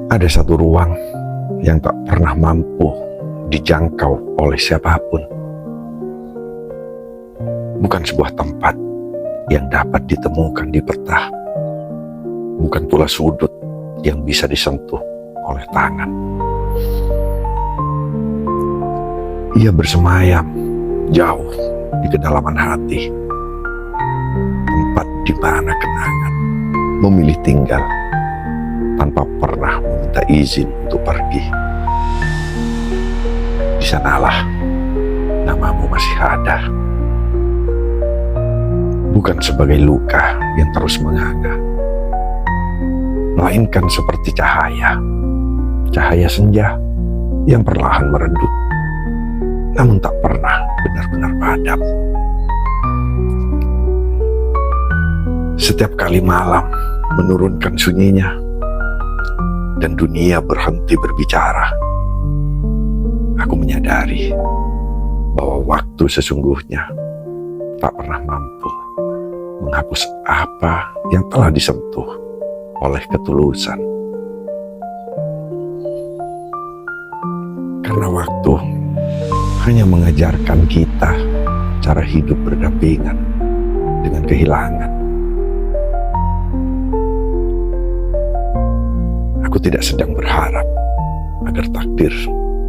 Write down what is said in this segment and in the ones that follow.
Ada satu ruang yang tak pernah mampu dijangkau oleh siapapun. Bukan sebuah tempat yang dapat ditemukan di peta. Bukan pula sudut yang bisa disentuh oleh tangan. Ia bersemayam jauh di kedalaman hati. Tempat di mana kenangan memilih tinggal tanpa pernah meminta izin untuk pergi. Di sanalah namamu masih ada. Bukan sebagai luka yang terus menganga, melainkan seperti cahaya senja yang perlahan meredup, namun tak pernah benar-benar padam. Setiap kali malam menurunkan sunyinya dan dunia berhenti berbicara, aku menyadari bahwa waktu sesungguhnya tak pernah mampu menghapus apa yang telah disentuh oleh ketulusan. Karena waktu hanya mengajarkan kita cara hidup berdampingan dengan kehilangan. Aku tidak sedang berharap agar takdir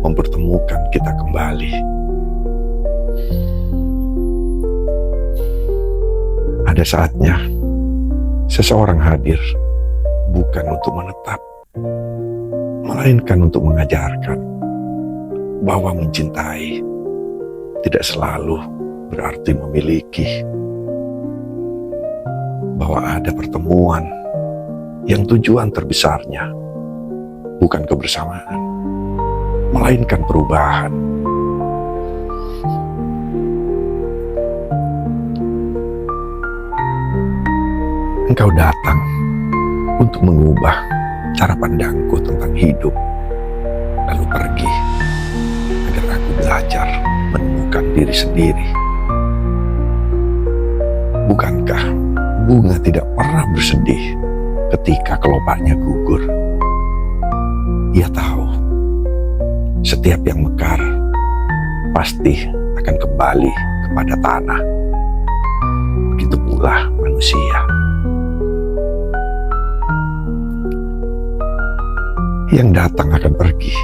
mempertemukan kita kembali. Ada saatnya seseorang hadir bukan untuk menetap, melainkan untuk mengajarkan bahwa mencintai tidak selalu berarti memiliki, bahwa ada pertemuan yang tujuan terbesarnya bukan kebersamaan, melainkan perubahan. Engkau datang untuk mengubah cara pandangku tentang hidup, lalu pergi agar aku belajar menemukan diri sendiri. Bukankah bunga tidak pernah bersedih ketika kelopaknya gugur? Ia tahu setiap yang mekar pasti akan kembali kepada tanah. Begitu pula manusia. Yang datang akan pergi,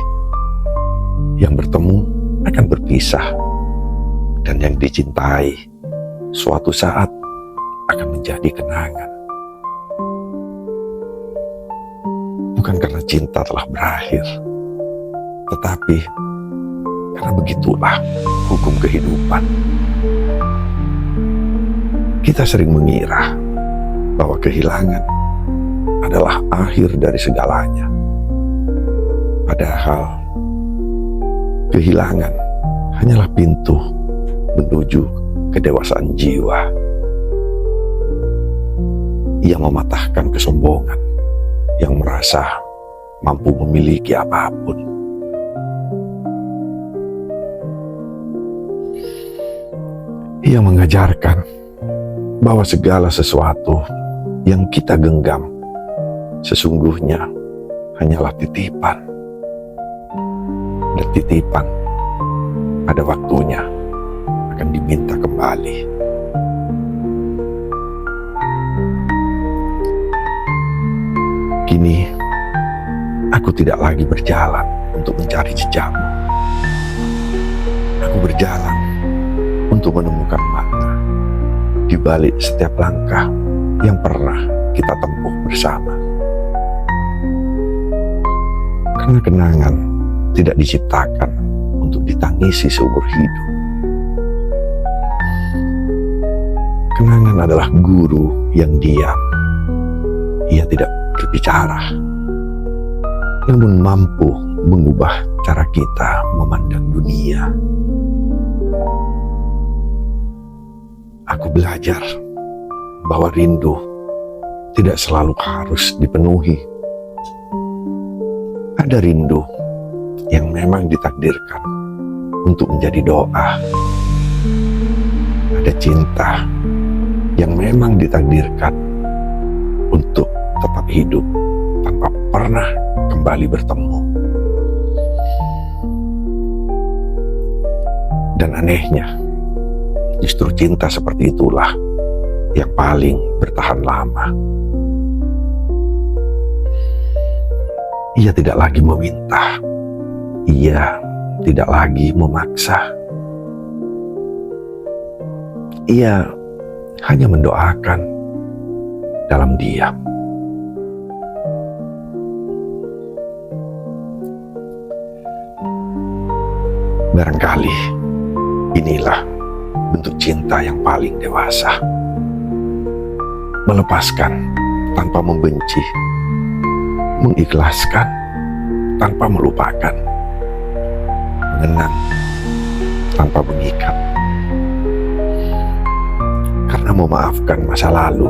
yang bertemu akan berpisah, dan yang dicintai suatu saat akan menjadi kenangan. Bukan karena cinta telah berakhir, tetapi karena begitulah hukum kehidupan. Kita sering mengira bahwa kehilangan adalah akhir dari segalanya. Padahal kehilangan hanyalah pintu menuju kedewasaan jiwa. Ia mematahkan kesombongan yang merasa mampu memiliki apapun. Ia mengajarkan bahwa segala sesuatu yang kita genggam sesungguhnya hanyalah titipan. Dan titipan pada waktunya akan diminta kembali. Kini aku tidak lagi berjalan untuk mencari jejakmu. Aku berjalan untuk menemukan makna di balik setiap langkah yang pernah kita tempuh bersama. Karena kenangan tidak diciptakan untuk ditangisi seumur hidup. Kenangan adalah guru yang diam. Ia tidak berbicara, namun mampu mengubah cara kita memandang dunia. Aku belajar bahwa rindu tidak selalu harus dipenuhi. Ada rindu yang memang ditakdirkan untuk menjadi doa. Ada cinta yang memang ditakdirkan untuk tetap hidup tanpa tanpa pernah kembali bertemu. Dan anehnya, justru cinta seperti itulah yang paling bertahan lama. Ia tidak lagi meminta, ia tidak lagi memaksa. Ia hanya mendoakan dalam diam. Barangkali inilah bentuk cinta yang paling dewasa. Melepaskan tanpa membenci, mengikhlaskan tanpa melupakan, mengenang tanpa mengikat. Karena memaafkan masa lalu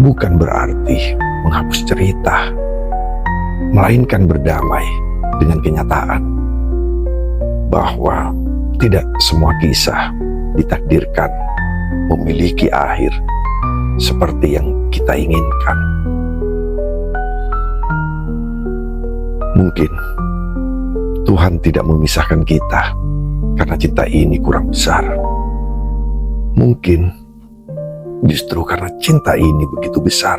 bukan berarti menghapus cerita, melainkan berdamai dengan kenyataan bahwa tidak semua kisah ditakdirkan memiliki akhir seperti yang kita inginkan. Mungkin Tuhan tidak memisahkan kita karena cinta ini kurang besar. Mungkin justru karena cinta ini begitu besar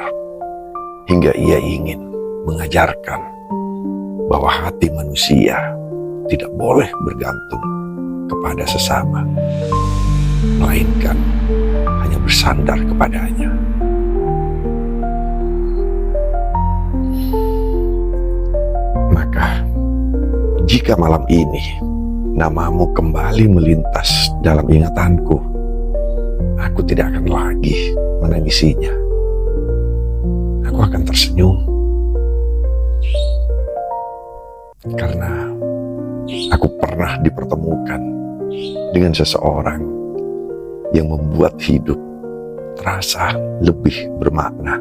hingga ia ingin mengajarkan bahwa hati manusia tidak boleh bergantung kepada sesama, melainkan hanya bersandar kepadanya. Maka, jika malam ini namamu kembali melintas dalam ingatanku, aku tidak akan lagi menangisinya. Aku akan tersenyum. Karena aku pernah dipertemukan dengan seseorang yang membuat hidup terasa lebih bermakna.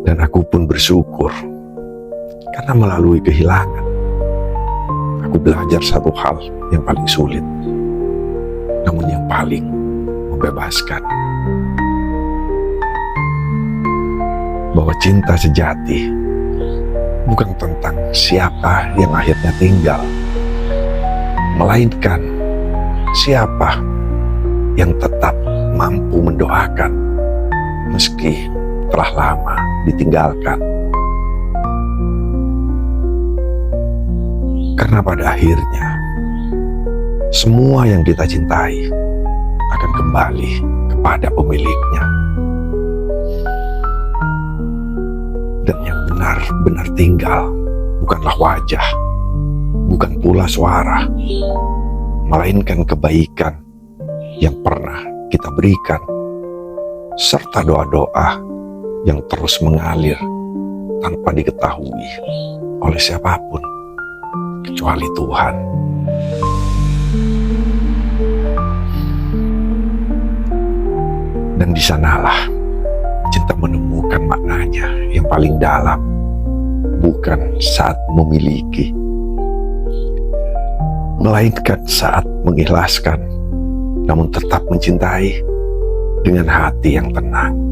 Dan aku pun bersyukur karena melalui kehilangan, aku belajar satu hal yang paling sulit, namun yang paling membebaskan. Bahwa cinta sejati bukan tentang siapa yang akhirnya tinggal, melainkan siapa yang tetap mampu mendoakan meski telah lama ditinggalkan. Karena pada akhirnya semua yang kita cintai akan kembali kepada pemiliknya. Dan yang benar-benar tinggal bukanlah wajah, bukan pula suara, melainkan kebaikan yang pernah kita berikan, serta doa-doa yang terus mengalir tanpa diketahui oleh siapapun kecuali Tuhan. Dan di sanalah cinta menemukan maknanya yang paling dalam, bukan saat memiliki, melainkan saat mengikhlaskan, namun tetap mencintai dengan hati yang tenang.